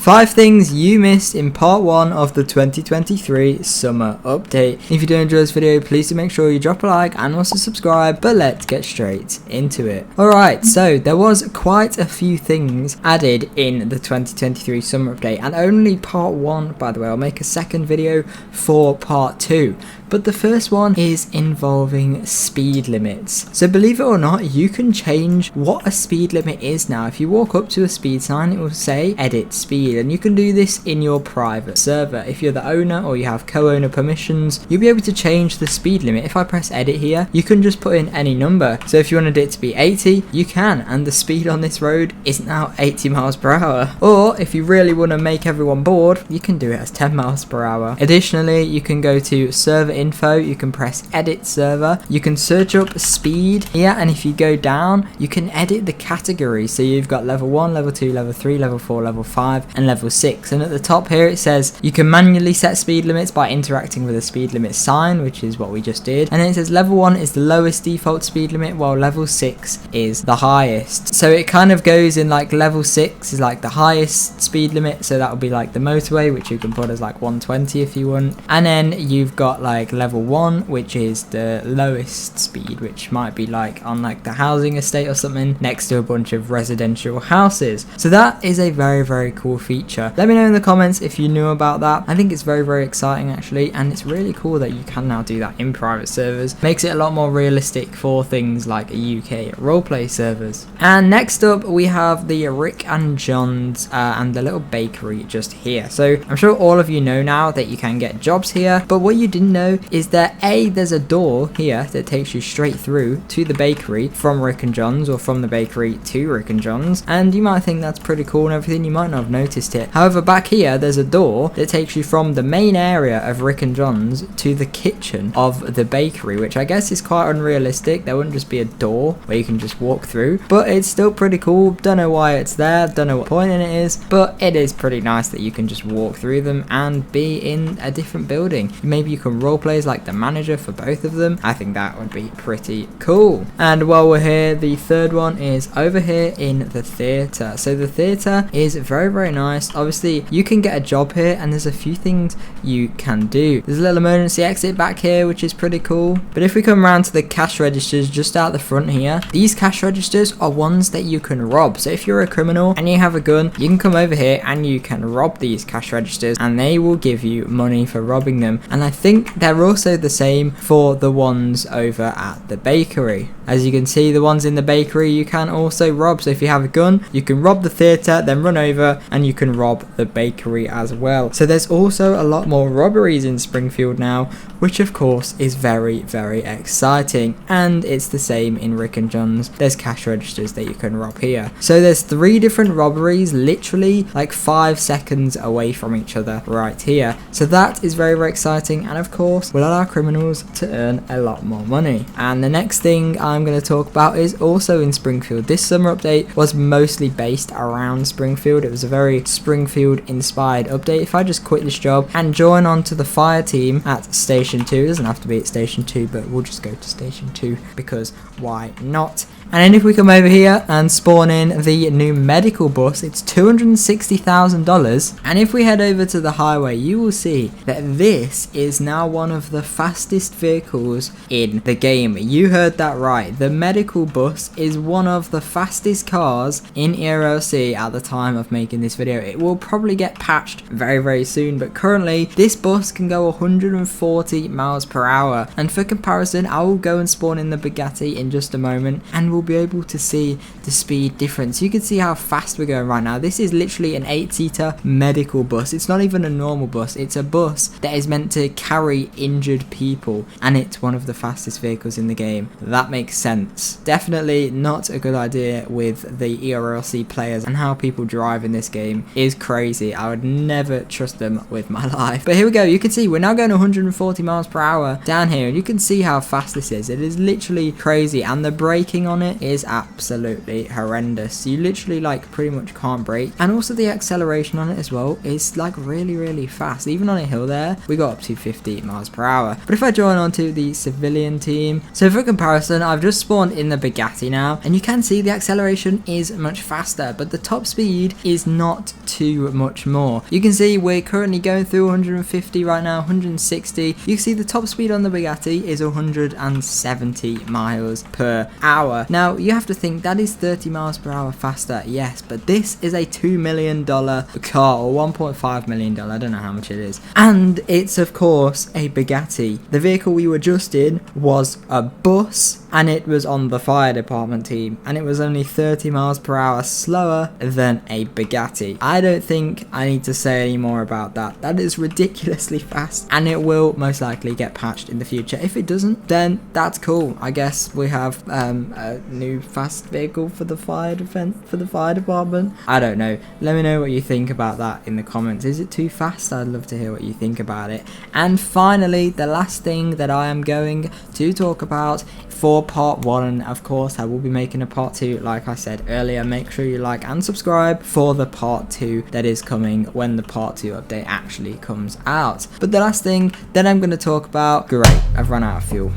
5 things you missed in part 1 of the 2023 summer update. If you do enjoy this video, please do make sure you drop a like and also subscribe, but let's get straight into it. Alright, so there was quite a few things added in the 2023 summer update, and only part 1, by the way. I'll make a second video for part 2. But the first one is involving speed limits. So believe it or not, you can change what a speed limit is now. If you walk up to a speed sign, it will say edit speed, and you can do this in your private server. If you're the owner or you have co-owner permissions, you'll be able to change the speed limit. If I press edit here, you can just put in any number. So if you wanted it to be 80, you can, and the speed on this road is now 80 miles per hour. Or if you really want to make everyone bored, you can do it as 10 miles per hour. Additionally, you can go to server info, you can press edit server, you can search up speed here, and if you go down, you can edit the category. So you've got level 1, level 2, level 3, level 4, level 5, and level 6. And at the top here it says you can manually set speed limits by interacting with a speed limit sign, which is what we just did. And then it says level 1 is the lowest default speed limit, while level 6 is the highest. So it kind of goes in like level 6 is like the highest speed limit, so that would be like the motorway, which you can put as like 120 if you want. And then you've got like level 1, which is the lowest speed, which might be like on like the housing estate or something next to a bunch of residential houses. So that is a very cool feature. Let me know in the comments if you knew about that. I think it's very exciting actually, and it's really cool that you can now do that in private servers. Makes it a lot more realistic for things like UK roleplay servers. And next up we have the Rick and John's and the little bakery just here. So I'm sure all of you know now that you can get jobs here, but what you didn't know is that there's a door here that takes you straight through to the bakery from Rick and John's, or from the bakery to Rick and John's, and you might think that's pretty cool and everything, you might not have noticed it. However, back here there's a door that takes you from the main area of Rick and John's to the kitchen of the bakery, which I guess is quite unrealistic. There wouldn't just be a door where you can just walk through, but it's still pretty cool. Don't know why it's there, don't know what point in it is, but it is pretty nice that you can just walk through them and be in a different building. Maybe you can roleplay as like the manager for both of them. I think that would be pretty cool. And while we're here, the third one is over here in the theater. So the theater is very nice. Obviously you can get a job here, and there's a few things you can do. There's a little emergency exit back here, which is pretty cool. But if we come around to the cash registers just out the front here, these cash registers are ones that you can rob. So if you're a criminal and you have a gun, you can come over here and you can rob these cash registers, and they will give you money for robbing them. And I think they're also the same for the ones over at the bakery. As you can see, the ones in the bakery you can also rob. So if you have a gun, you can rob the theater, then run over and you can rob the bakery as well. So there's also a lot more robberies in Springfield now, which of course is very exciting. And it's the same in Rick and John's. There's cash registers that you can rob here. So there's 3 different robberies literally like 5 seconds away from each other right here. So that is very exciting, and of course will allow criminals to earn a lot more money. And the next thing I'm going to talk about is also in Springfield. This summer update was mostly based around Springfield. It was a very Springfield inspired update. If I just quit this job and join on to the fire team at Station 2, it doesn't have to be at Station 2, but we'll just go to Station 2 because why not? And then if we come over here and spawn in the new medical bus, it's $260,000. And if we head over to the highway, you will see that this is now one of the fastest vehicles in the game. You heard that right. The medical bus is one of the fastest cars in ERLC at the time of making this video. It will probably get patched very soon, but currently this bus can go 140 miles per hour. And for comparison, I will go and spawn in the Bugatti in just a moment, and we'll be able to see the speed difference. You can see how fast we're going right now. This is literally an 8-seater medical bus. It's not even a normal bus. It's a bus that is meant to carry injured people, and it's one of the fastest vehicles in the game. That makes sense. Definitely not a good idea with the ERLC players, and how people drive in this game is crazy. I would never trust them with my life. But here we go. You can see we're now going 140 miles per hour down here, and you can see how fast this is. It is literally crazy, and the braking on it is absolutely horrendous. You literally like pretty much can't brake, and also the acceleration on it as well is like really fast. Even on a hill there, we got up to 50 miles per hour. But if I join onto the civilian team, so for comparison, I've just spawned in the Bugatti now, and you can see the acceleration is much faster, but the top speed is not too much more. You can see we're currently going through 150 right now, 160. You can see the top speed on the Bugatti is 170 miles per hour. Now you have to think that is 30 miles per hour faster, yes, but this is a $2 million car, or $1.5 million, I don't know how much it is, and it's of course a Bugatti. The vehicle we were just in was a bus, and it was on the fire department team, and it was only 30 miles per hour slower than a Bugatti. I don't think I need to say any more about that. That is ridiculously fast, and it will most likely get patched in the future. If it doesn't, then that's cool. I guess we have a new fast vehicle for the fire department. I don't know. Let me know what you think about that in the comments. Is it too fast? I'd love to hear what you think about it. And finally, the last thing that I am going to talk about for part 1, and of course I will be making a part 2 like I said earlier. Make sure you like and subscribe for the part 2 that is coming when the part 2 update actually comes out. But the last thing that I'm going to talk about, great, I've run out of fuel.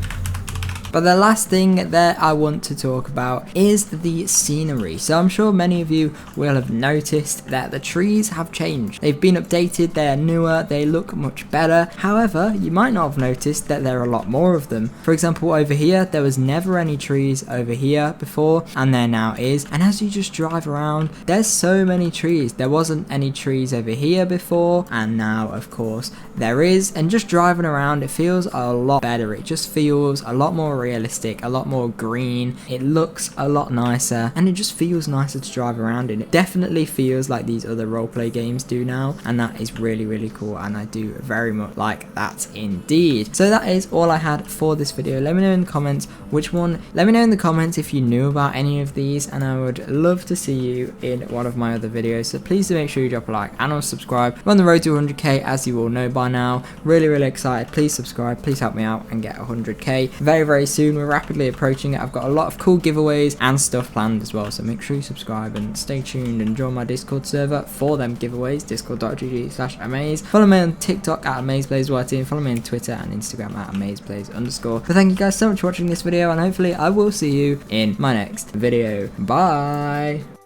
But the last thing that I want to talk about is the scenery. So I'm sure many of you will have noticed that the trees have changed. They've been updated, they are newer, they look much better. However, you might not have noticed that there are a lot more of them. For example, over here, there was never any trees over here before, and there now is. And as you just drive around, there's so many trees. There wasn't any trees over here before, and now, of course, there is. And just driving around, it feels a lot better. It just feels a lot more realistic, a lot more green. It looks a lot nicer, and it just feels nicer to drive around in. It definitely feels like these other roleplay games do now, and that is really cool, and I do very much like that indeed. So that is all I had for this video. Let me know in the comments which one. Let me know in the comments if you knew about any of these, and I would love to see you in one of my other videos. So please do make sure you drop a like and also subscribe. We're on the road to 100k, as you all know by now. Really excited. Please subscribe, please help me out and get 100k very soon. We're rapidly approaching it. I've got a lot of cool giveaways and stuff planned as well, so make sure you subscribe and stay tuned and join my Discord server for them giveaways, discord.gg/amaze. Follow me on TikTok at AmazePlays, follow me on Twitter and Instagram at AmazePlays_. But thank you guys so much for watching this video, and hopefully I will see you in my next video. Bye.